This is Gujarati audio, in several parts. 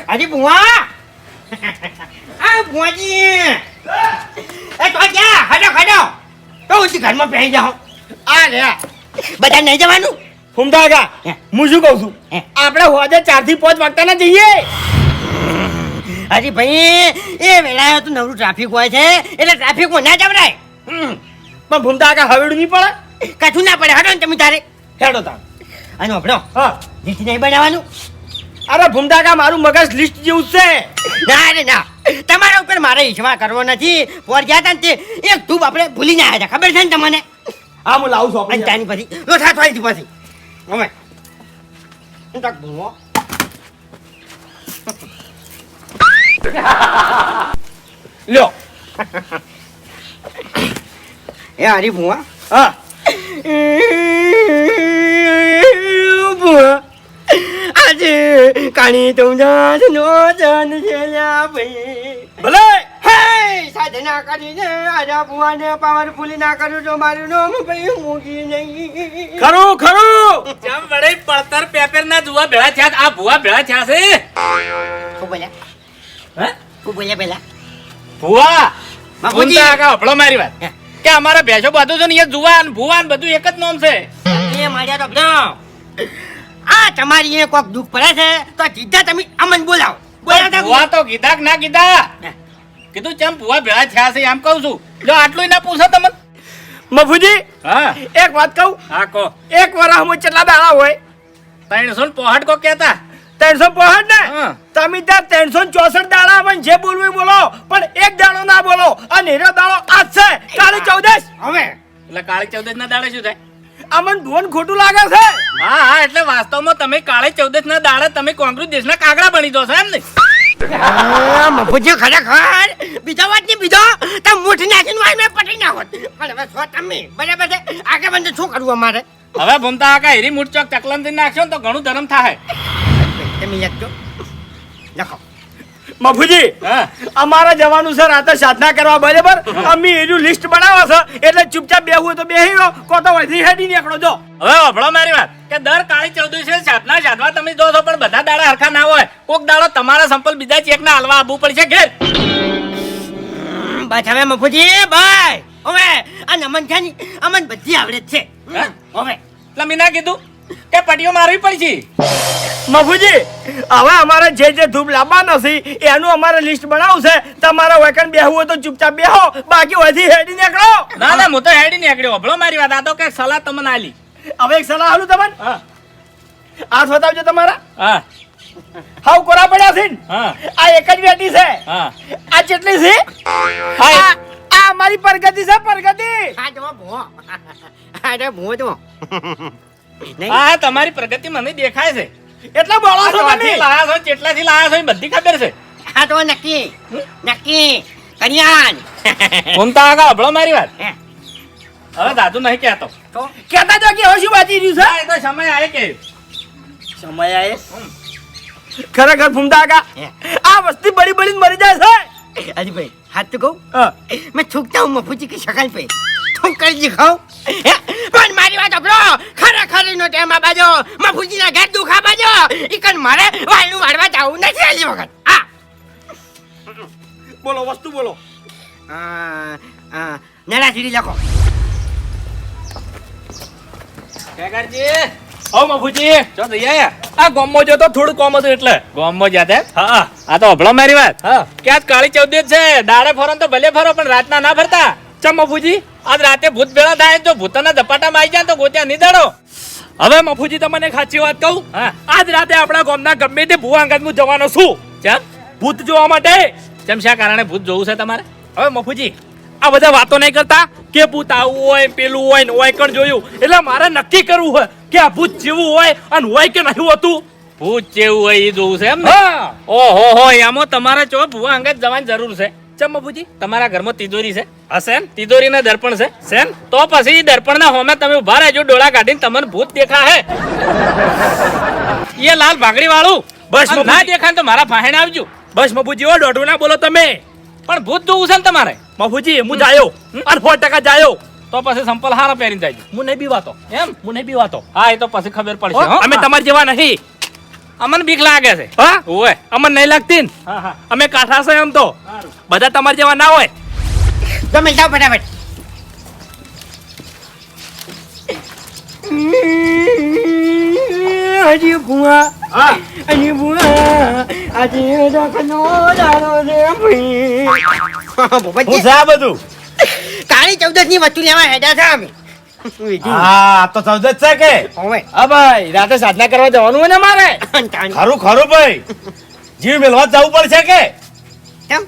અરે ભુવા આ ભુવાજી એ તો જા હડો હડો તો ઉસી ઘરમાં બેહી જાઓ આ રે બધા નહીં જવાનું ફૂમતા હું શું કહું છું આપણે હોજે 4 થી 5 વાગતા ના જઈએ અરે ભાઈ એ વેળાએ તો નવરું ટ્રાફિક હોય છે એટલે ટ્રાફિકમાં ના જવરાય પણ ફૂમતા હવેડું નહીં પડે કશું ના પડે હડો ને તમે તારે હેડો તાર અને હબળો હા લીટી નહીં બનાવવાનું અરે ફૂમતા મારું મગજ લિસ્ટ જેવું જ છે ના રે ના તમારા ઉપર મારે વિશ્વાસ કરવો નથી પોર ગયા હતા ને તે એક ધૂપ આપણે ભૂલી ના આવ્યા ખબર છે ને તમને હા હું લાવું છું અને ત્યાંની પછી લોઠા થઈ હતી પછી હવે તક ભૂવો લ્યો એ હરી ભૂવા હા ભૂવા આજે કાણી તું જાન નો જાન છેલ્યા ભાઈ ભલે હે સાધના કરીને આજા ભૂવાને પાવરફુલી ના કરું તો મારું નામ ભાઈ મૂકી નહીં ખરું ખરું ચમ વડે પડતર પેપર ના જુવા ભેળા થયા આ ભુવા ભેળા થયા છે ખૂબ બોલ્યા હે ખૂબ બોલ્યા પેલા ભુવા બાપુજી. ભૂમતા કાકા હભળો મારી વાત કે અમારા ભેંસો બધું છે ને એ જુવાન ભુવાન બધું એક જ નામ છે એ માર્યા તો બધો આ તમારી એ કોક દુઃખ પડે છે તો સીધા તમે અમન બોલાવો બોલાવતા ભુવા તો કીધા કે ના કીધા કીધું ચમ ભુવા ભેળા થયા છે એમ કહું છું જો આટલું ના પૂછો તમે મફુજી હા એક વાત કહું હા કો એક વરાહમાં કેટલા દાડા હોય 365 કો કહેતા 365 ને હા. તમે ત્યાં 364 દાડા પણ જે બોલવું એ બોલો પણ એક દાડો ના બોલો અને હીરો દાડો આજ છે કાલે 14 હવે એટલે કાળી ચૌદશ ના દાડે શું થાય અમન ભુવન ખોટું લાગે છે હા હા એટલે વાસ્તવમાં તમે કાળી ચૌદશ ના દાડે તમે કોંગ્રેસ દેશના કાગડા બની જશો એમ ને મફુજી ખરેખર બીજા વાત નહીં બીજો તો મુઠ નાખીને વાય મેં પટી નાખો પણ હવે છો તમે બરાબર છે આગળ બંધ શું કરવું અમારે હવે ભૂમતા કાકા હીરી મૂઠ ચોક ચકલન થી નાખશો ને તો ઘણું ધર્મ થાય તમે લખજો લખો મફુજી હા અમારે જવાનું છે રાતે સાધના કરવા બરાબર અમે એનું લિસ્ટ બનાવો છે એટલે ચૂપચાપ બેહવું હોય તો બેહી રહો કો તો વધી હેડી નીકળો જો હવે અભળો મારી વાત કે દર કાળી ચૌદશે સાધના સાધવા તમે જો છો પણ બધા દાડા હરખા ના હોય કોક દાડો તમારા સંપલ બીજા ચેક ના હાલવા આવવું પડશે ઘેર બસ હવે મફુજી ભાઈ હવે આ નમન છે ને અમન બધી આવડે જ છે હા? હવે એટલે મેં ના કીધું કે પટીઓ મારવી પડશે મફુજી હવે અમારે જે જે ધૂપ લાવવાનો છે એનું અમારે લિસ્ટ બનાવવું છે તમારે વેકન બેહવું હોય તો ચૂપચાપ બેહો બાકી વધી હેડી નીકળો ના ના હું તો હેડી નીકળ્યો અભળો મારી વાત આ તો કઈક સલાહ તમને આલી હવે એક સલાહ આલું તમને હા હાથ બતાવજો તમારા હા હાવ કોરા પડ્યા છે ને? હા આ એક જ બેટી છે હા આ કેટલી છે હા આ અમારી પ્રગતિ છે પ્રગતિ આ જો ભો અરે ભો જો નહીં હા તમારી પ્રગતિ મને દેખાય છે એટલા બોલો છો તમે ચોથી લાયા છો કેટલાથી લાયા છો એ બધી ખબર છે આ તો નક્કી નક્કી કન્યાન ઘૂમતા આગળ અભળો મારી વાત હવે દાદુ નહીં કહેતો તો કહેતા જો કે હવે શું બાજી રહ્યું હા, એ તો સમય આવે કે છે સમય આયે ખરેખર ફૂમતા કાકા આ વસ્તી બળી બળીને મરી જાય છે અરે ભાઈ હાથ તો કહું હા. मैं थूकता हूँ मफूजी की शकल पे तुम कर दिखाओ પણ મારી વાત સાંભળો ખરેખર નો ટાઈમ આ બાજો મફૂજી ના ઘર દુખા બાજો ઈકન મારે વાળનું વાળવા જાવું નથી આલી વખત હા બોલો વસ્તુ બોલો નાના સીડી લખો કાકાજી હો મફુજી ચો દઈ આયા આ ગોમો જો તો થોડું કોમ હતું એટલે ગોમમાં જાતે હા આ તો અભળો મારી વાત હા કે આજ કાળી ચૌદશ છે દાડે ફરો ને તો ભલે ફરો પણ રાતના ના ફરતા ચમ મફુજી આજ રાતે ભૂત ભેળા થાય તો ભૂતના ધપાટામાં આવી જાય તો ગોત્યા નહીં દડો હવે મફુજી તમને એક સાચી વાત કહું હા આજ રાતે આપણા ગામના ગમે તે ભૂવા અંગત હું જવાનો છું ચમ ભૂત જોવા માટે ચમ શા કારણે ભૂત જોવું છે તમારે હવે મફુજી આ બધા વાતો નહીં કરતા કે ભૂત આવું હોય પેલું હોય ને હોય કણ જોયું એટલે મારે નક્કી કરવું હોય કે આ ભૂત જેવું હોય અને હોય કે નહીં હોતું ભૂત જેવું હોય એ જોવું છે એમ ને હા ઓહો હો એમાં તમારે ચો ભૂવા અંગત જવાની જરૂર છે ચમ મફુજી તમારા ઘરમાં તિજોરી છે હશે ને તિજોરી ના દર્પણ છે સેન તો પછી દર્પણ ના હોમે તમે ઉભા રહેજો ડોળા કાઢીને તમને ભૂત દેખા હે એ લાલ ભાગડી વાળું બસ આમ ના દેખાય ને તો મારા ફાહેણ આવજો બસ મફુજી ઓ દોઢું ના બોલો તમે પણ ભૂત જોવું છે ને તમારે મફુજી હું જાયો અને 100% જાયો તો પછી સંપલ હારો પહેરીને જાય હું નહીં બીવાતો એમ હું નહીં બીવાતો હા એ તો પછી ખબર પડશે હો, હો અમે તમારા જેવા નહીં અમને બીક લાગે છે હા ઓય અમને નહીં લાગતી ને હા હા અમે કાઠા છે એમ તો બધા તમારા જેવા ના હોય તમે જાઓ ફટાફટ. હજી ભૂવા હા હજી ભૂવા આજે રાખનો દાડો રે ભઈ. હું ભૂપતજી, છે આ બધું? કાળી ચૌદશ ની વસ્તુ લેવા હેડ્યા છે અમે. હા આ તો સૌદે જ છે કે ઓવે. હા ભાઈ રાતે સાધના કરવા જવાનું હોય ને મારે તાણી. ખરું ખરું ભાઈ જીવ મેળવા જવું પડશે કે કેમ?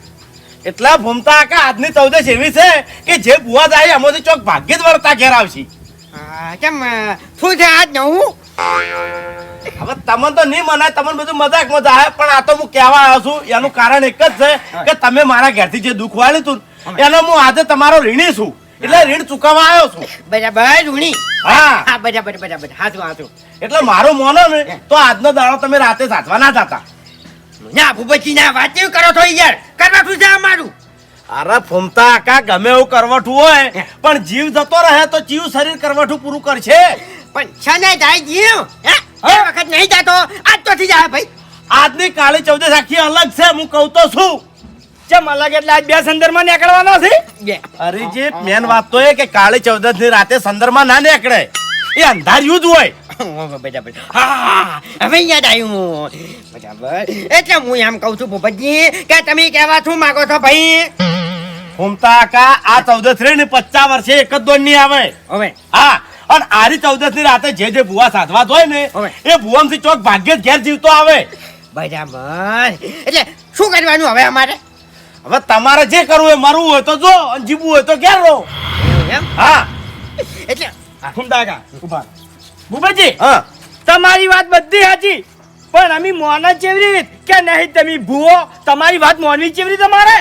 એટલા ભૂમતા કે આજની ચૌદશ એવી છે કે જે બુવા જાય એમાંથી ચોક ભાગ્ય જ વળતા ઘેર આવશે. હા, કેમ શું છે આજ નવું? હવે તમને તો નહીં મનાય, તમને બધું મજાકમાં જાય, પણ આ તો હું કહેવા આવ્યો છું એનું કારણ એક જ છે કે તમે મારા ઘેરથી જે દુઃખ વાળ્યું હતું ને, એનો હું આજે તમારો ઋણી છું, એટલે ઋણ ચૂકવવા આવ્યો છું. બરાબર રૂણી. હા હા બરાબર બરાબર હાચું હાચું. એટલે મારું મોનો ને તો આજનો દાડો તમે રાતે સાચવા ના જતા. ના ભૂપતજી ના વાત કેવું કરો છો યાર? કરવા શું છે અમારું? અરે ફૂમતા આકા ગમે એવું કરવઠું હોય પણ જીવ જતો રહે તો જીવ શરીર કરવઠું પૂરું કરશે. પણ શને જાય જીવ? હે? એ વખત નહીં જાતો આજ તો થી જાય ભાઈ. આજની કાળી ચૌદશ આખી અલગ છે, હું કહું તો છું. ચમ અલગ એટલે આજ બે સંદર્ભમાં નીકળવાનો છે બે. અરે જે મેન વાત તો એ કે કાળી ચૌદશ ની રાતે સંદરમાં ના નીકળે, એ અંધાર્યું જ હોય. બરાબર. હા હવે યાદ આવ્યું. બરાબર એટલે હું એમ કહું છું ભૂપતજી કે તમે કહેવા શું માંગો છો ભાઈ? ફૂમતા આકા આ ચૌદશ રે ને 50 વર્ષે એક જ દોડ નહીં આવે. હવે હા અને આરી ચૌદશ ની રાતે જે જે ભુવા સાધવા હોય ને હવે. એ ભુવનથી ચોક ભાગ્ય જ ઘેર જીવતો આવે. બરાબર એટલે શું કરવાનું હવે અમારે? હવે તમારે જે કરવું હોય, મરવું હોય તો જો અને જીવવું હોય તો ઘેર રહો. એવું એમ? હા એટલે ફૂમતા કાકા ઉભા ભૂપતજી હા તમારી વાત બધી સાચી પણ અમે મોના ચેવરી રીત કે નહીં તમે ભૂવો તમારી વાત મોનવી ચેવરી તમારે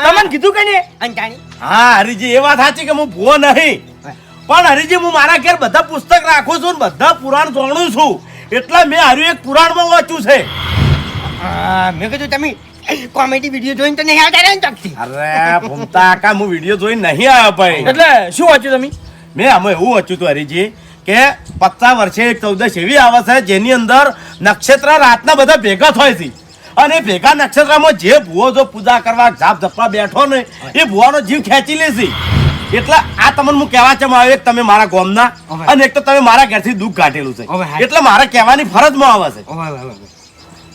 તમને કીધું કે નહીં અંજાણી. હા હરીજી એ વાત સાચી કે હું ભૂવો નહીં, પણ હરીજી હું મારા ઘેર બધા પુસ્તક રાખું છું ને બધા પુરાણ જાણું છું, એટલે મેં હાર્યું એક પુરાણમાં વાંચ્યું છે. મેં કીધું તમે કોમેડી વિડીયો જોઈને તો નહીં આવતા રહે ને ચોકથી? અરે ભૂમતા આકા હું વિડીયો જોઈને નહીં આવ્યો ભાઈ. એટલે શું વાંચ્યું તમે મેં આમાં એવું વાંચ્યું હતું હરીજી કે 50 વર્ષે એક ચૌદશ એવી આવે છે જેની અંદર નક્ષત્ર રાતના બધા ભેગા થાય છે, અને ભેગા નક્ષત્રમાં જે ભૂવો જો પૂજા કરવા જાપ જપવા બેઠો ને એ ભૂવાનો જીવ ખેંચી લે છે. એટલે આ તમને હું કહેવા ચમ આવ્યો, એક તમે મારા ગામના ઓવે. અને એક તો તમે મારા ઘરથી દુઃખ કાઢેલું છે, ઓવે, હા. એટલે મારે કહેવાની ફરજમાં આવે છે.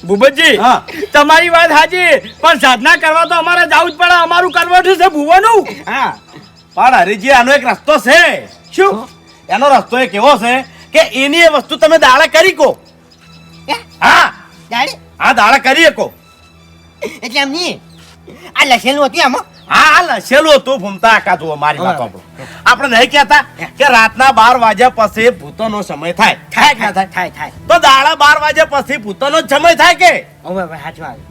ભૂપતજી હા. તમારી વાત સાચી પણ સાધના કરવા તો અમારે જવું જ પડે, અમારું કરવઠું છે ભૂવાનું હા પણ હરીજી આનો એક રસ્તો છે. શું એનો રસ્તો એક એવો છે કે એની એ વસ્તુ તમે દાડા કરી કો. હે? હા દાડે હા દાડા કરી શકો. એટલે એમ નહીં આ લખેલું હતું આમાં. હા હા લસેલું હતું ભૂમતા આકા જુઓ મારી વાત આપણો આપણે નહીં કહેતા કે રાતના 12 વાગ્યા પછી ભૂતોનો સમય થાય થાય કે ના થાય? થાય તો દાડા 12 વાગ્યા પછી ભૂતોનો જ સમય થાય કે હવે સાચું આવે.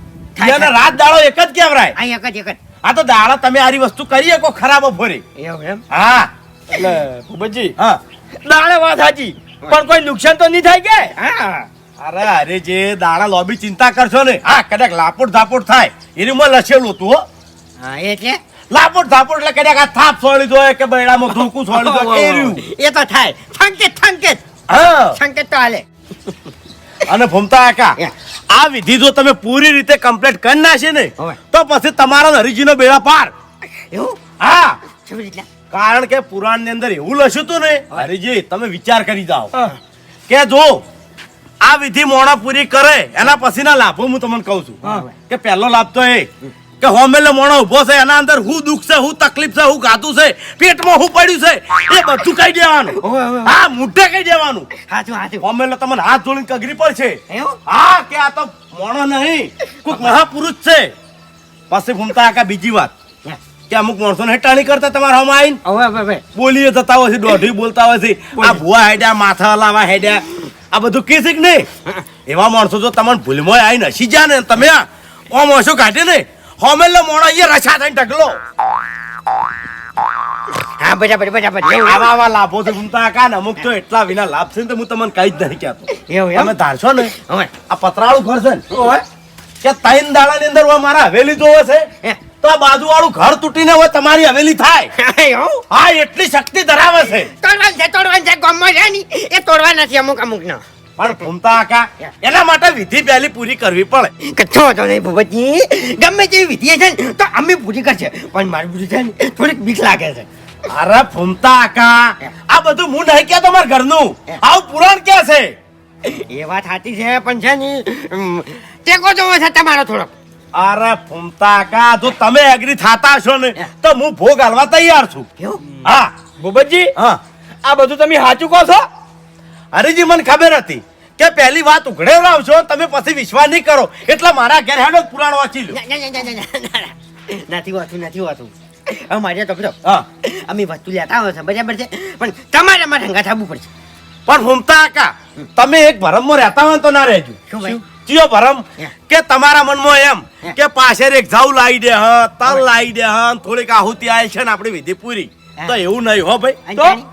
એને રાત દાડો એક જ કહેવાય. આ એક જ આ તો દાડા તમે આરી વસ્તુ કરી શકો ખરાબ ફરી. એવું એમ? હા એટલે ભૂપતજી હા દાડે વાત સાચી પણ કોઈ નુકસાન તો નહીં થાય કે હા અરે અરે જે દાડા લોબી ચિંતા કરશો ને, હા કદાચ લાપોટ ધાપોટ થાય એમાં લસેલું હતું હો. હા એટલે લાપોટ ધાપોટ એટલે કદાચ આ થાપ છોડી દો કે બૈડામાં ધોકું છોડી દો એ રહ્યું. એ તો થાય. સંકેત હા સંકેત તો હાલે. અને ભૂમતા આકા Yeah. આ વિધિ જો તમે પૂરી રીતે કમ્પ્લીટ કરી નાખી ને હવે. તો પછી તમારા હરીજીનો બેડા પાર. એવું હા કેવી રીતના? કારણ કે પુરાણ ની અંદર એવું લખ્યું હતું ને હરીજી તમે વિચાર કરી જાઓ કે જો આ વિધિ મોણા પૂરી કરે એના પછીના લાભો હું તમને કહું છું કે પહેલો લાભ તો એ કે હોમેલે મોણો ઉભો છે એના અંદર હું દુઃખ છે, હું તકલીફ છે, હું ગાતું છે, પેટમાં હું પડ્યું છે એ બધું કહી દેવાનું. ઓવે, ઓવે. હા મુઢે કહી દેવાનું. સાચું હોમેલે તમને હાથ જોડીને કગરી પડશે. એવું? હા કે આ તો મોણો નહીં કોઈક મહાપુરુષ છે. પછી ભૂમતા આકા બીજી વાત કે અમુક માણસો ને ટાણી કરતા તમારા હોમાં આવીને હવે બોલીએ જતા હોય છે, દોઢી બોલતા હોય છે, આ ભુવા હેડ્યા માથા હલાવા હેડ્યા આ બધું કે છે કે નહીં? એવા માણસો જો તમને ભૂલમાં આવીને હસી જા ને તમે ઓમ હસો કાઢે ને હોમેલો મોણો એ રછા થઈને ઢગલો. હા બરાબર બરાબર. આવા આવા લાભો છે ભૂમતા આકા ને અમુક તો એટલા વિના લાભ છે ને તો હું તમને કઈ જ નહીં કહેતો. એવું એમ? તમે ધારશો ને હવે આ પતરાળું ઘર છે ને કે 3 દાડાની અંદર હોય મારા હવેલી જોવે છે હે. તો આ બાજુવાળું ઘર તૂટીને હોય તમારી હવેલી થાય. એવું? હા એટલી શક્તિ ધરાવે છે. તોડવાનું છે ગામમાં છે ને એ તોડવા નથી અમુક નો. પણ ફૂમતા કાકા એના માટે વિધિ પહેલી પૂરી કરવી પડે. કચ્છો હતો નહીં ભૂપતજી, ગમે તેવી વિધિ છે ને તો અમે પૂરી કરશે, પણ મારી પૂરી છે ને થોડીક બીક લાગે છે. અરે ફૂમતા કાકા, આ બધું હું નહીં કહેતો મારા ઘરનું, આવું પુરાણ કે છે. એ વાત સાચી છે, પણ છે ને ટેકો જોવો છે તમારો થોડોક. અરે ફૂમતા કાકા, જો તમે એગ્રી થાતા હશો ને તો હું ભોગ હાલવા તૈયાર છું. કેવું? હા ભૂપતજી હા. આ બધું તમે સાચું કહો છો? હરીજી, મને ખબર હતી કે પહેલી વાત ઉઘડેવડાવશો તમે પછી વિશ્વાસ નહીં કરો, એટલે મારા ઘેર હેડો પુરાણ વાંચી લો. નથી હોતું, નથી હોતું. હવે મારે તો બધો હા. અમે વસ્તુ લેતા હોય છે બરાબર છે, પણ તમારે અમારે હંગા થવું પડશે. પણ ફૂમતા કાકા, તમે એક ભરમમાં રહેતા હોય તો ના રહેજો. શું ભાઈ? ચિયો ભરમ હે. કે તમારા મનમાં એમ હે. કે પાછળ એક જાવ લાવી દે હ, તલ લાવી દે હ, થોડીક આહુતિ આવી છે ને આપણી વિધિ પૂરી. હે. તો એવું નહીં હો ભાઈ. અને તો જાણી?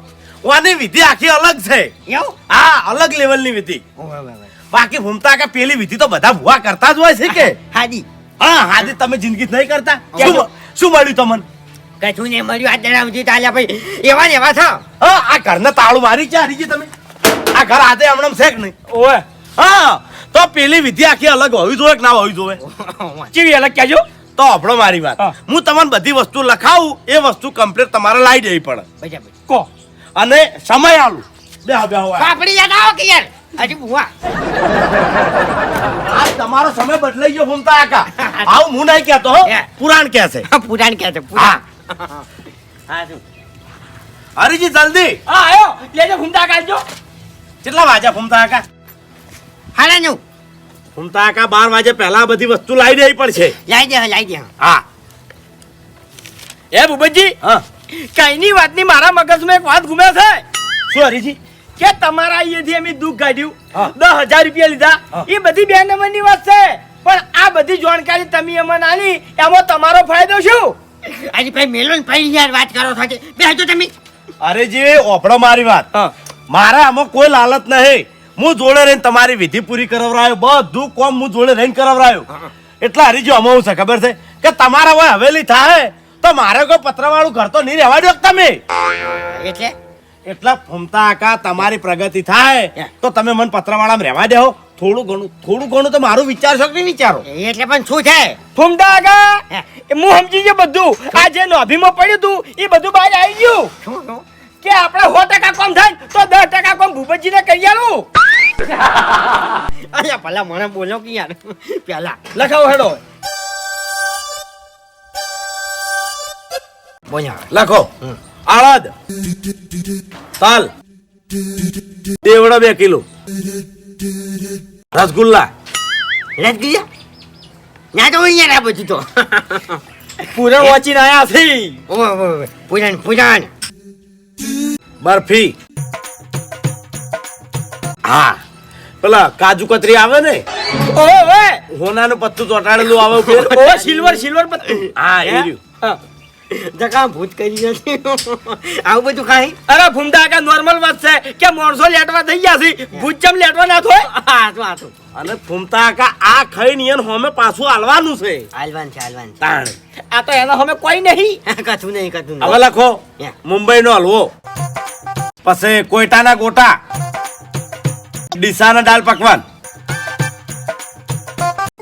ઓની વિધિ આખી અલગ છે. એવું? હા, અલગ લેવલની વિધિ. ઓવે, ઓવે, ઓવે. બાકી ફૂમતા કાકા, પેલી વિધિ તો બધા ભૂવા કરતા જ હોય છે કે. હાજી હા, હાજી તમે જિંદગી નહીં કરતા. કેમ? શું મળ્યું તમને? કશું ને મળ્યું આ જણાવજી તાલ્યા ભાઈ, એવા ને એવા છો. હા, આ ઘરને તાળું મારી છે હરીજી તમે. આ ઘર હાથે હમણાં છે કે નહીં? ઓય હા, તો પેલી વિધિ આખી અલગ હોવી જોઈએ કે ના હોવી જોઈએ? કેવી અલગ કહેજો. તો આપણો મારી વાત, હા. હું તમને બધી વસ્તુ લખાવું, એ વસ્તુ કમ્પ્લીટ તમારે લાવી દેવી પડે બરાબર. કહો. અને સમય આલું. બેહો બેહો આ. પાપડી યાદ આવો કે યાર, હજી બુવા. આજ તમારો સમય બદલાઈ ગયો ફૂમતા કાકા. આવું હું નહીં કહેતો હો, હે. પુરાણ કહે છે. પુરાણ કે છે પુરાણ. હા શું? હરીજી જલ્દી. હા આયો લેજો ઘૂમતા કાઢજો. કેટલા વાગ્યા ફૂમતા કાકા? હાલે નું ફૂમતા કાકા 12 વાગે પહેલા આ બધી વસ્તુ લાવી દેવી પડશે. લાઈ દે. હા એ ભૂપતજી, હા. કઈની વાતની મારા મગજમાં એક વાત ઘૂમે છે શું હરીજી? કે તમારા અહીંયાથી અમે દુઃખ કાઢ્યું, હા. 10,000 રૂપિયા લીધા, હા. એ બધી બે નંબરની વાત છે, પણ આ બધી જાણકારી તમે અમને આલી, એમાં તમારો ફાયદો શું? આજે ભાઈ મેલો ને ભાઈ યાર વાત કરો છો તે બેહજો તમે. હરીજી, ઓપડો મારી વાત. હા. મારે આમાં કોઈ લાલચ નહીં. હું જોડે રહીને તમારી વિધિ પૂરી કરાવરાયો, બધું કોમ હું જોડે રહીને કરાવરાયો. એટલે હરીજી, આમાં શું છે ખબર છે કે તમારા હોય હવેલી થાય તો મારે કોઈ પત્રવાળું ઘર તો નહીં રહેવા દો તમે. એટલે એટલા ફૂમતા કાકા, તમારી પ્રગતિ થાય તો તમે મને પત્રવાળામાં રહેવા દેહો. થોડું ઘણું તો મારું વિચારશો કે નહીં વિચારો? એટલે પણ શું છે? ફૂમતા આગા, હે. હું સમજી ગયો બધું. આ જે નોભીમાં પડ્યું હતું એ બધું બહાર આવી ગયું શું કે આપણે 100% કામ થાય તો 10% કામ ભૂપતજીને કરી આલું. અલ્યા ભલા મને બોલો કે યાર પેલા લખાવો હેડો. બોલ્યા લખો. અડદ, તલ, દેવડો 2 કિલો, રસગુલ્લા, રસગુલ્લા ના તો અહીંયા ના બધું તો પૂરણ વાંચીને આયા છે. ઓવે પુરાણ બરફી, હા પેલા કાજુ કતરી આવે ને, ઓવે હોનાનું પત્તું ચોટાડેલું આવે ઉપર. ઓ સિલ્વર પત્તું. હા, એ રહ્યું. હા. જકા ભૂત કરી નથી આવું બધું ખાય. અરે ફૂમતા આગા, નોર્મલ વાત છે કે માણસો લેટવા થઈ ગયા છે, ભૂત ચમ લેટવા ના થાય. હાથું અને ફૂમતા કાકા, આ ખાઈ નિયન હોમે પાછું હાલવાનું છે. હાલવાન છે તાણ આ તો એના સામે કોઈ નહીં. કથું નહીં હવે લખો. Yeah. મુંબઈનો હલવો, પછી કોયટાના ગોટા, ડીસાના દાલ પકવાન,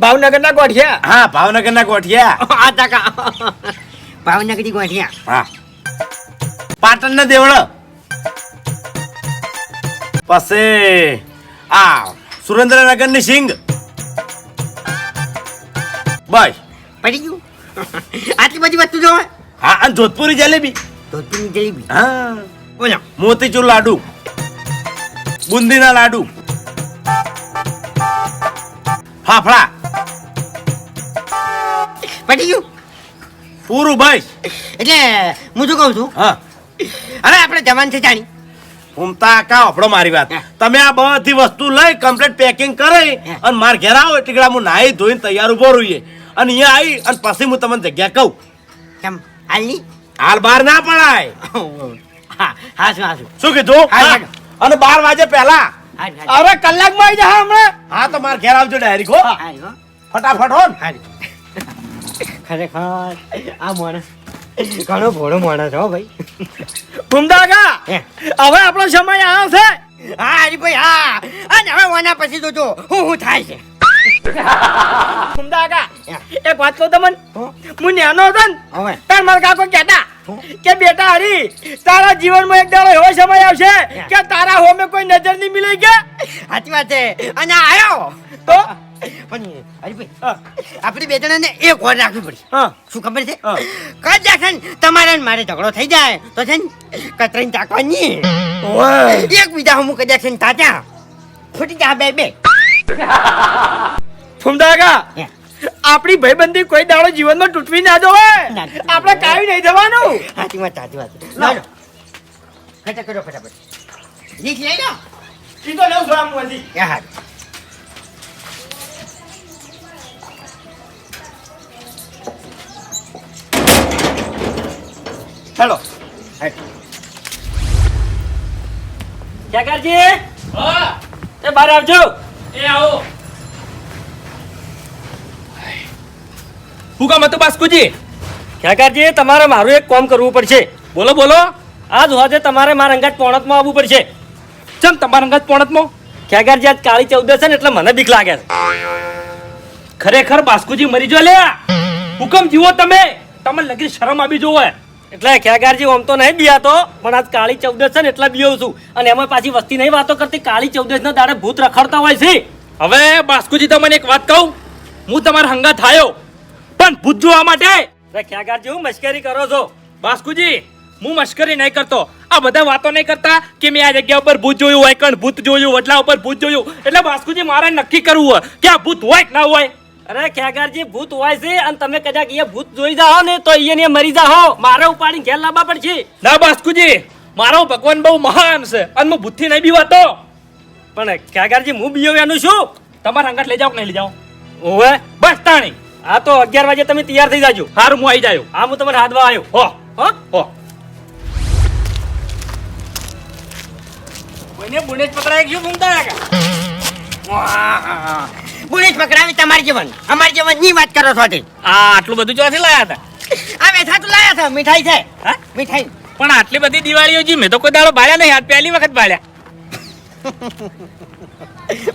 ભાવનગરના ગોઠિયા. હા ભાવનગરના ગોઠિયા, આ ટકા ભાવનગરી ગોઠિયા, હા પાટણના દેવળ, પછી આ સુરેન્દ્રનગરની સિંગ. બસ. પડી ગયું આટલી બધી વસ્તુ જો હા, અને જોધપુરી જલેબી, ધોતીની જલેબી. હા બોલો મોતીચૂર લાડુ, બુંદીના લાડુ, ફાફડા. પડી ગયું. પૂરું ભાઈ. એટલે હું શું કહું છું, હા હવે આપણે જવાન છે જાણી ફૂમતા કા આપણો મારી વાત. તમે આ બધી વસ્તુ લઈ કમ્પ્લીટ પેકિંગ કરી અને માર ઘેર આવો એટલે હું નાહી ધોઈને તૈયાર ઉભો રહીએ, અને અહીંયા આવી અને પછી હું તમને જગ્યા કહું. કેમ હાલની હાલ બહાર ના પડાય. હા શું શું કીધું? હાલ, હા. હાલ. અને 12 વાગે પહેલા. હવે કલાકમાં આવી જા હમણાં. હા તો માર ઘેર આવજો ડાયરેક્ટ હો. ફટાફટ હો ને. ખરેખર આ માણસ ઘણો ભોળો માણસ હો ભાઈ. ફૂમતા આગા, હે. હવે આપણો સમય આવ્યો છે હા હરીભાઈ હા. અને હવે ઓના પછી તો જો હું થાય છે. ફૂમતા કાકા એક વાત કહું તમને. હું નાનો હતો ને હવે તાર મારા કાકો કહેતા કે બેટા હરી તારા જીવનમાં એક દાડો એવો સમય આવશે કે તારા હોમે કોઈ નજર નહીં મિલે કે સાચી વાત છે. અને આયો તો પણ હરીભાઈ આપણે બે જણાને એક વાર રાખવી પડી. હા શું ખબર છે કદાચ છે ને તમારે ને મારે ઝઘડો થઈ જાય તો છે ને કતરીને ચાકવાની એકબીજા હું કદાચ છે ને તાત્યા ફૂટી જા બે બે. ફૂમતા કાકા આપણી ભાઈબંધી કોઈ દાડો જીવનમાં તૂટવી ના દોવે. ના. આપણે કાઈ નહીં થવાનું. સાચી વાત સાચી વાત. લો ખટા કરો ફટાફટ. લીક લઈ લો. ઈ તો લઉં છું આમ વધી. યાર હેલો ક્યાકારજી હા એ બહાર આવજો. એ આવો હું કામ હતું બાસ્કુજી? ક્યાકારજી તમારે મારું એક કામ કરવું પડશે. બોલો બોલો. આજ હોજે તમારે મારા અંગાત પોણતમાં આવવું પડશે. ચમ તમારા અંગત પોણતમાં? ક્યાકારજી આજ કાળી ચૌદશ છે ને એટલે મને બીક લાગે છે. ખરેખર બાસ્કુજી મરી જો લે. હુકમ જીવો તમે. તમને લગી શરમ આવી જોવે. એટલે ક્યાકારજી આમ તો નહીં બિયાતો પણ આજ કાળી ચૌદશ છે ને એટલે બીવું છું. અને એમાં પાછી વસ્તી નહીં વાતો કરતી કાળી ચૌદશ ના દાડે ભૂત રખડતા હોય છે. હવે બાસ્કુજી તમને એક વાત કહું. હું તમારા હંગાત આવ્યો પણ ભૂત જોવા માટે. એટલે ક્યાકારજી હું મશ્કરી કરો છો? બાસ્કુજી હું મશ્કરી નહીં કરતો. આ બધા વાતો નહીં કરતા કે મેં આ જગ્યા ઉપર ભૂત જોયું હોય, કણ ભૂત જોયું, વડલા ઉપર ભૂત જોયું. એટલે બાસ્કુજી મારે નક્કી કરવું હોય કે આ ભૂત હોય કે ના હોય. અરે ક્યાકારજી ભૂત હોય છે અને તમે કદાચ એ ભૂત જોઈ જાઓ ને તો અહીંયા મરી જાઓ. મારે ઉપાડીને ઘેર લાવવા પડશે. ના બાસ્કુજી મારો ભગવાન બહુ મહાન છે અને હું ભૂતથી નહીં બીવાતો. પણ ક્યાકારજી હું બીયો એનું શું? તમારા હંગાત લઈ જાઓ કે નહીં લઈ જાઓ? ઓવે બસ તાણી. આ તો 11 વાગે તમે તૈયાર થઈ જાજો. હારું હું આવી જાયો. હા હું તમારે હાથવા આવ્યો. હો હો હો. કોઈને બુણે જ પકડાય ગયું ઘૂમતા કાકા. પોલીસ પકડાવી તમારી જીવન અમારી જીવન ની વાત કરો છો તે. આ આટલું બધું ચોથી લાયા હતા? આ બેઠા તો લાયા છો મીઠાઈ છે. હા? મીઠાઈ પણ આટલી બધી દિવાળીઓ જી મેં તો કોઈ દાડો બાળ્યા નહીં. આજ પહેલી વખત બાળ્યા.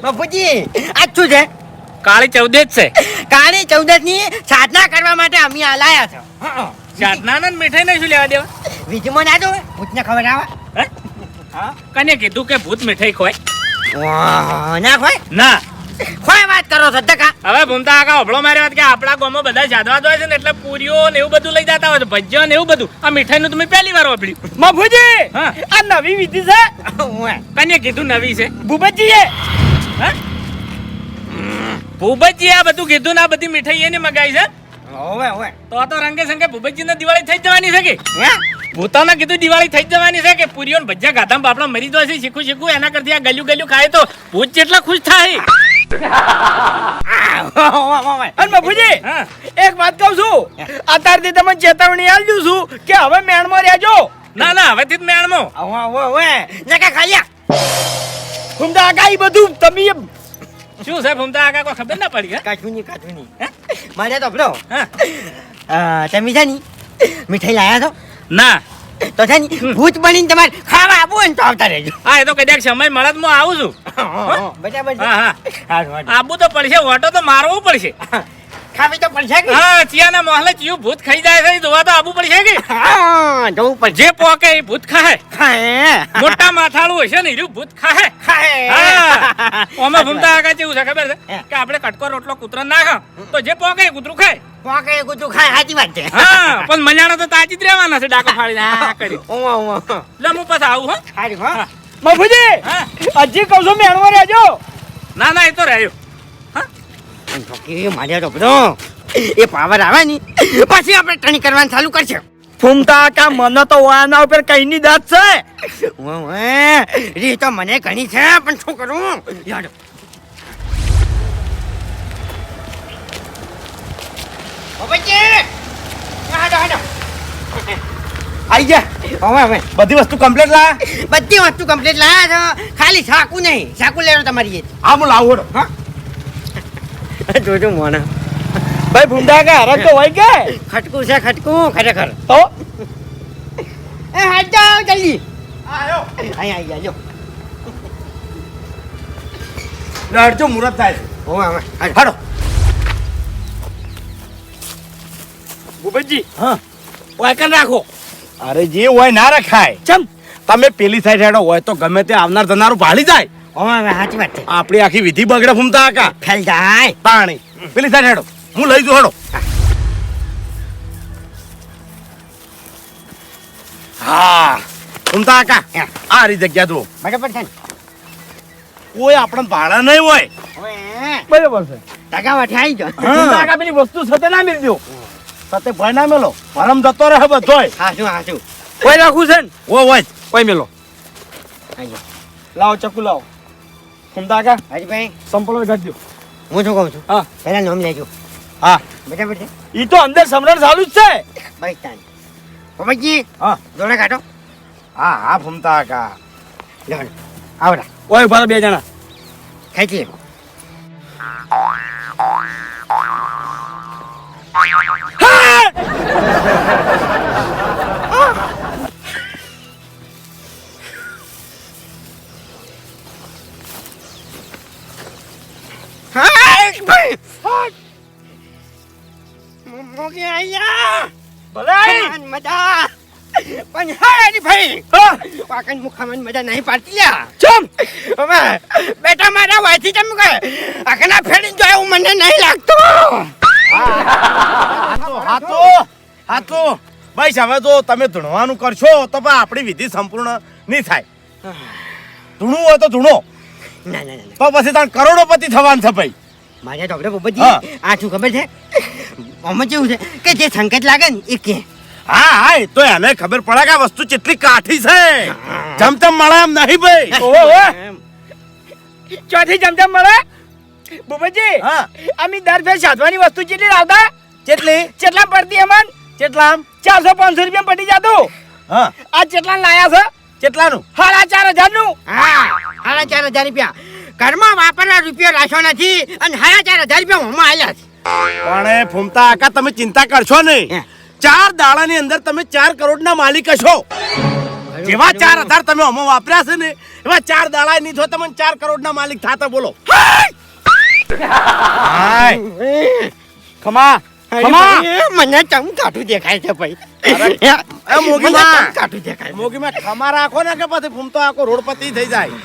બાપુજી આજ શું છે? કાળી ચૌદશ છે. કાળી ચૌદશ ની સાધના કરવા માટે અમે આ લાયા છો. સાધના ને મીઠાઈ ને શું લેવા દેવા? વીજમાં ના જોવે ભૂતને ખબર આવે. હે? કને કીધું કે ભૂત મીઠાઈ ખવાય? ના હોય ના. કોઈ વાત કરો છો ધક્કા. હવે ભૂમતા કાકા હબળો મારી વાત કે આપણા ગામમાં બધા જાદવા હોય છે ને એટલે પૂરીઓ ને એવું બધું લઈ જતા હોય છે, ભજીયા ને એવું બધું. આ મીઠાઈ નું તમે પહેલી વાર વાપર્યું? મફુજી હા. આ નવી વિધિ છે. કને કીધું નવી છે? ભૂપતજીએ હે? ભૂપતજી આ બધું કીધું ને આ બધી મીઠાઈ એને મગાઈ છે? ઓવે ઓવે તો રંગે સંગે ભૂપતજી ને દિવાળી થઈ જ જવાની છે કે? હે ભૂતાના કીધું દિવાળી થઈ જ જવાની છે કે પૂરીઓ ને ભજીયા ગાધા બાપડા મરી જાય છે શીખું શીખું એના કરતી આ ગલ્યું ગલ્યું ખાય તો ભૂત જેટલા ખુશ થાય. અને મફુજી હા. એક વાત કહું છું અત્યારથી તમને ચેતવણી આલજો છું કે હવે મેણમાં રહેજો. ના ના હવેથી જ મેળમો. ઓવે ઓવે ઓવે નકા ખાયા ઘૂમતા કાકા ઈ બધું તમે શું છે ભૂમતા કાકા કોઈ ખબર ના પડી? હે? કાચુની મારે તો ભલો હા. તમે છે ની મીઠાઈ લાયા છો ના. તો છે ની ભૂત બનીને તમારે ખાવા આપવું હોય ને તો આવતા રહેજો. હા એ તો કદાચ સમય મળે તો હું આવું છું. બરાબર છે. હા હા હારું, હારું. આબુ તો પડશે ઓટો તો મારવો પડશે. ખાવી તો પડશે કે હા ચિયાના મોહલે ચિયું ભૂત ખાઈ જાય છે એ જોવા તો આબુ પડશે કે? હા જવું પડશે. જે પોકે એ ભૂત ખાહે. ખાય મોટા માથાળું હશે ને એનું ભૂત ખાહે. ખાય હા ઓમાં ભૂમતા કાકા કેવું છે ખબર છે કે આપણે કટકો રોટલો કૂતરો ના ખાવ તો જે પોકે એ કૂતરું ખાય. પોકે કૂતરું ખાય સાચી વાત છે. હા પણ મજાનો તો તાજી જ રહેવાના છે ડાકો ફાડીને આ કરી. ઓવા ઓવા લે હું પાછા આવું હો. સારું હા મફુજી હા. હજી કહું છું મેણમાં રહેજો. ના ના એ તો રહ્યો. મારે તો બધો એ પાવર આવે ની પછી આપણે ટણી કરવાનું ચાલુ કરશે. ફૂમતા કા મને તો વાના ઉપર કઈની દાંત છે. રી તો મને ઘણી છે પણ શું કરું યાર. આઈ જા હવે હવે બધી વસ્તુ કમ્પ્લીટ લા. બધી વસ્તુ કમ્પ્લીટ લાયા છો ખાલી સાકુ નહીં સાકુ લેવાનું તમારી હા હું લાવું હેડો. હા જોજો મોણા ભાઈ ફૂમતા કા હરક તો હોય કે ખટકું છે ખટકું ખરેખર. તો એ હાલ જાઓ જલ્દી આયો અહીંયા આવી જાજો. લડજો મુહૂર્ત થાય છે. ઓવે ઓવે હાડો. ભૂપતજી હા વાયકન રાખો. અરે જે હોય ના રખાય. ચમ તમે પેલી સાઈડ હેડો હોય તો ગમે તે આવનાર જનારું ભાળી જાય. ઓવે ઓવે સાચી વાત છે આપણી આખી વિધિ બગડે ફૂમતા કાકા. ફેલ જાય પાણી પેલી સાઈડ હેડો, હું લઈ જઉં. હેડો. હા ફૂમતા કાકા આ રી જગ્યા જુઓ. બરાબર છે ને કોઈ આપણને ભાડા નહીં હોય. ઓવે બરાબર છે. ટકા વાઠે આવી ગયો ફૂમતા કાકા પેલી વસ્તુ સાથે ના મેળજો. સાથે ભય ના મેલો, ભરમ જતો રહે બધોય. હાચું કોઈ રાખું છે ને ઓ હોય કોઈ મેલો. આવી ગયો લાવો ચકુ લાવો. ફૂમતા કાકા હરીભાઈ સંપલો કાઢી દો. હું શું કહું છું હા પહેલા નામ લેજો હા બરાબર છે ઈ તો અંદર સમરણ ચાલુ જ છે. બસ તાન પપ્પાજી હા જોડે કાઢો હા હા ફૂમતા કાકા. લો આવડા ઓય ઉભા રહો બે જણા. ખેંચી મોગી આયા ભલે મજા પણ હારી ભાઈ પાકન મુખામાં મજા નહીં પાડતી લ્યા ચમ હવે બેટા મારા વાયથી ચમ કે આખના ફેડી જો એવું મને નહીં લાગતો હાથો ભાઈ હવે જો તમે ધૂણવાનું કરશો તો પણ આપણી વિધિ સંપૂર્ણ નહીં થાય. ધૂણવું હોય તો ધૂણો, ના ના ના તો પછી તાણ કરોડોપતિ થવાનું છે ભાઈ. મારે તો આપણે બબ્બજી આ શું ખબર છે આમાં કેવું છે કે જે સંકેત લાગે ને એ કે હા હા એ તો એને ખબર પડે કે આ વસ્તુ કેટલી કાઠી છે. જમતમ મળે એમ નહીં ભાઈ. ઓહો ચોથી જમજમ મળે. ભૂપતજી હા અમે દર ફેર સાધવાની વસ્તુ કેટલી લાવતા? કેટલી કેટલા પડતી અમન? કેટલા આમ 400-500 રૂપિયા પડી જાતું. હા આ કેટલા લાયા છે? કેટલાનું 4,500 નું. હા 4,000 રૂપિયા ઘરમાં વાપરવા રૂપિયો રાખ્યો નથી અને 4,500 રૂપિયા હોમાં આલ્યા છે પણ એ ફૂમતા આકા તમે ચિંતા કરશો નહીં. હે. 4 દાડાની અંદર તમે 4 કરોડના માલિક હશો. જેવા 4,000 તમે હોમાં વાપર્યા છે ને એવા 4 દાડા નહીં થો તમને 4 કરોડના માલિક થાતા બોલો. હાય ખમા મને ચમ કાઠું દેખાય છે ભાઈ એ મોગી મને માં. ચમ કાઠું દેખાય છે. મોગી માં ખમા રાખો ને કે પછી ફૂમતો આખો રોડપતિ થઈ જાય.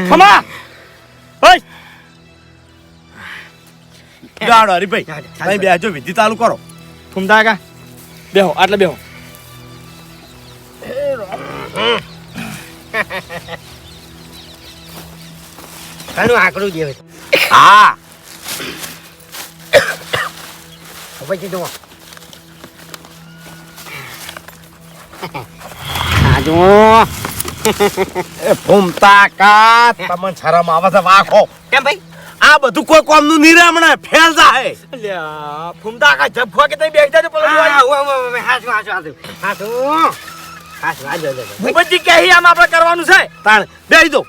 ખમા ઓય ગાડો હરીભાઈ ચાલો, તમે બેજો વિધિ ચાલુ કરો. ફૂમતા કા બેહો આટલે બેહો. ઘણું આકડું જેવું છે હા પછી જુઓ આ જુઓ એ ફૂમતા કા તમને શરમ આવે છે વાખો. કેમ ભાઈ આ બધું કોઈ કોમનું નહીં રે હમણાં ફેલ જાય. અલ્યા ફૂમતા કા જફવા કે તઈ બેસી જાજો પેલો ભૂપતજી કે આમ આપણે કરવાનું છે. તાણ બેસી દો.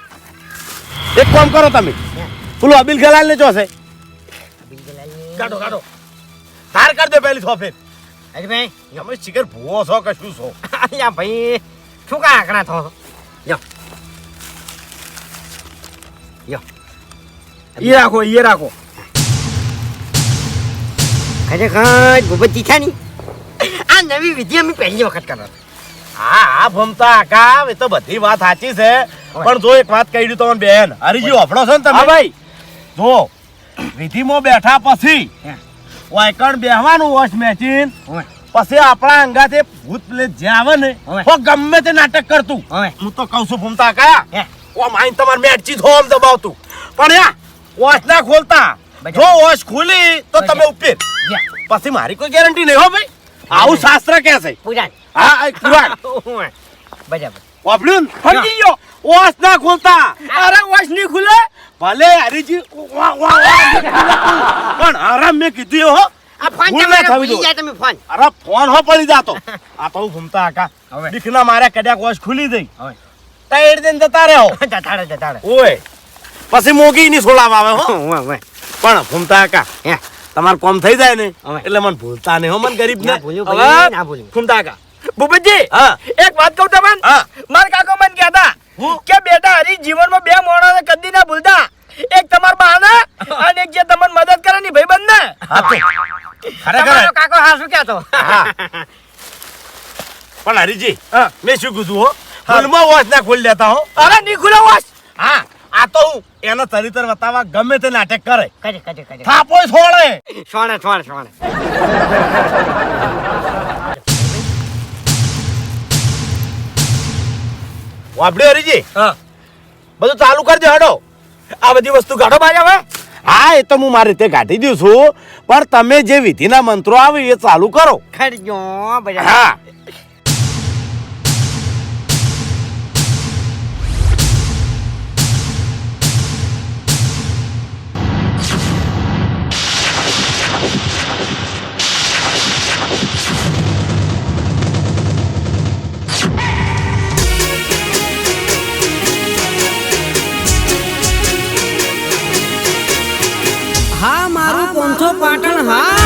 એક કામ કરો તમે પેલું અબિલ ગલાલ ને જોશે કાઢો કાઢો તાર કરી દે પેલી સોફે. અરે ભાઈ તમે શિખર ભૂવો છો કે શું છો? અહીંયા ભાઈ શું કા આકડા થો યો યો ઈ રાખો ઈ રાખો. ખરેખર ભૂપતજી છે ની આ નવી વિધિ અમે પહેલી વખત કરો હા હા ભમતા કા એ તો બધી વાત સાચી છે પણ જો એક વાત કહી દઉં તમને બેન હરીજી વાપરો છો ને તમે હા ભાઈ જો વિધિમાં બેઠા પછી હે. વાયકણ બેહવાનું વોશ મેચીન ઓય પછી આપણા અંગાથે ભૂત પ્રેત જે આવે ને હવે. હો ગમે તે નાટક કરતું હવે હું તો કહું છું ભૂમતા કા હે ઓ માઈન તમાર મેટચી થોમ દબાવતું પણ યા વોશ ના ખોલતા બજાર. જો વોશ ખુલી તો બજાર. તમે ઉપર યા પછી મારી કોઈ ગેરંટી નહીં હો ભાઈ આવું શાસ્ત્ર કે છે પૂજા હા આ કુરાન બરાબર વાપર્યું ને? સમજી ગયો. વોશ ના ખોલતા અરે વોશ ની ખુલે. ભલે હરીજી વાહ વાહ વાહ પણ આરામ મેં કીધું હો આ ફોન ભૂલ ના તમારે થવી ભૂલી જોઈએ. જાય તમે ફોન અરે ફોન હો પડી જાતો આ તો હું ઘૂમતા આકા હવે. દીકના મારે કદાચ વોશ ખુલી દઈ હવે ટાઈડ દઈને જતા રહો જતાડે ઓય પછી મોગી ની સોલાવ આવે હો ઓય પણ ઘૂમતા આકા હે તમાર કોમ થઈ જાય ને હવે. એટલે મને ભૂલતા નહીં હો મને ગરીબ ને ના ભૂલ્યું ભાઈ ના ભૂલ્યું ફૂમતા કા ભૂપતજી હા એક વાત કહું તમને. હા મારા કાકો મને કહેતા હું? કે બેટા હરી જીવનમાં બે માણસને કદી ના ભૂલતા એક તમાર બહાના અને એક જે તમને મદદ કરે ની ભાઈબંધ ને હા તો ખરેખર તમારો કાકો હા શું કહેતો હા. પણ હરીજી મેં શું કીધું હો ફૂલમાં વોચ ના ખોલી દેતા હો અરે ની ખુલ્લો વાસ હા આ તો હું એનો ચરિત્ર બતાવવા ગમે તે નાટક કરે કરે થાપો છોડે સોણે વાપડી હરીજી હા બધું ચાલુ કરી દે હડો આ બધી વસ્તુ ગાડો બાજ હવે હા એ તો હું મારી રીતે કાઢી દઉં છું પણ તમે જે વિધિના મંત્રો આવે એ ચાલુ કરો ખડજો બધા હા હા મારું 500 પાટણ હા